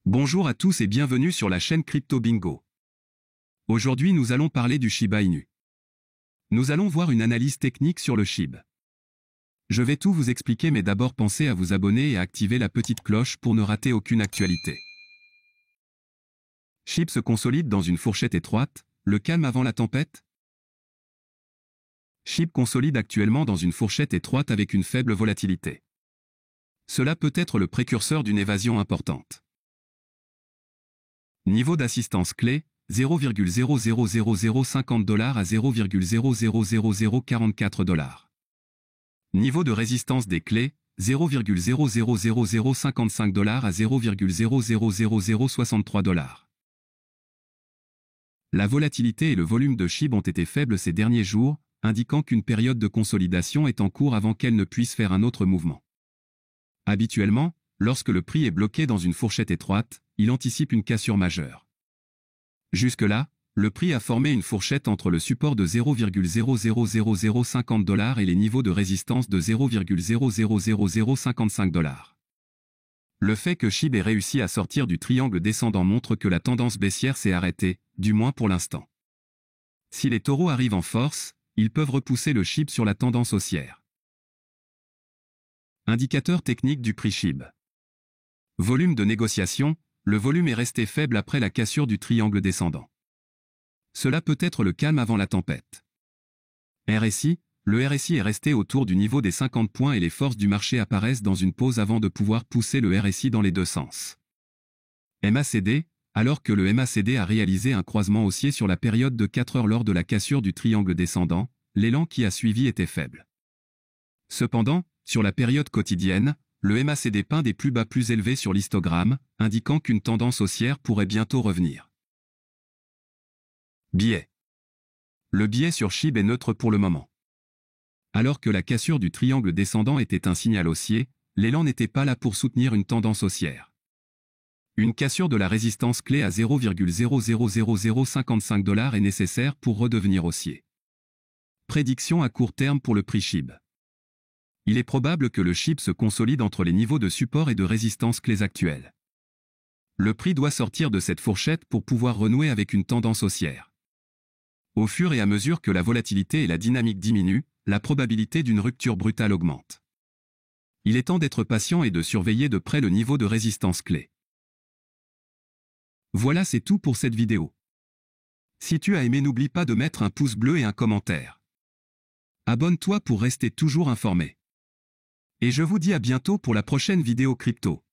Bonjour à tous et bienvenue sur la chaîne Crypto Bingo. Aujourd'hui nous allons parler du Shiba Inu. Nous allons voir une analyse technique sur le SHIB. Je vais tout vous expliquer mais d'abord pensez à vous abonner et à activer la petite cloche pour ne rater aucune actualité. SHIB se consolide dans une fourchette étroite, le calme avant la tempête. SHIB consolide actuellement dans une fourchette étroite avec une faible volatilité. Cela peut être le précurseur d'une évasion importante. Niveau d'assistance clé, 0,000050 $ à 0,000044 $. Niveau de résistance des clés, 0,00055 $ à 0,00063 $. La volatilité et le volume de SHIB ont été faibles ces derniers jours, indiquant qu'une période de consolidation est en cours avant qu'elle ne puisse faire un autre mouvement. Habituellement, lorsque le prix est bloqué dans une fourchette étroite, il anticipe une cassure majeure. Jusque-là, le prix a formé une fourchette entre le support de 0,00050 $ et les niveaux de résistance de 0,00055 $. Le fait que SHIB ait réussi à sortir du triangle descendant montre que la tendance baissière s'est arrêtée, du moins pour l'instant. Si les taureaux arrivent en force, ils peuvent repousser le SHIB sur la tendance haussière. Indicateur technique du prix SHIB. Volume de négociation, le volume est resté faible après la cassure du triangle descendant. Cela peut être le calme avant la tempête. RSI, le RSI est resté autour du niveau des 50 points et les forces du marché apparaissent dans une pause avant de pouvoir pousser le RSI dans les deux sens. MACD, alors que le MACD a réalisé un croisement haussier sur la période de 4 heures lors de la cassure du triangle descendant, l'élan qui a suivi était faible. Cependant, sur la période quotidienne, le MACD peint des plus bas plus élevés sur l'histogramme, indiquant qu'une tendance haussière pourrait bientôt revenir. Biais. Le biais sur SHIB est neutre pour le moment. Alors que la cassure du triangle descendant était un signal haussier, l'élan n'était pas là pour soutenir une tendance haussière. Une cassure de la résistance clé à 0,00055 $ est nécessaire pour redevenir haussier. Prédiction à court terme pour le prix SHIB. Il est probable que le SHIB se consolide entre les niveaux de support et de résistance clés actuels. Le prix doit sortir de cette fourchette pour pouvoir renouer avec une tendance haussière. Au fur et à mesure que la volatilité et la dynamique diminuent, la probabilité d'une rupture brutale augmente. Il est temps d'être patient et de surveiller de près le niveau de résistance clé. Voilà, c'est tout pour cette vidéo. Si tu as aimé, n'oublie pas de mettre un pouce bleu et un commentaire. Abonne-toi pour rester toujours informé. Et je vous dis à bientôt pour la prochaine vidéo crypto.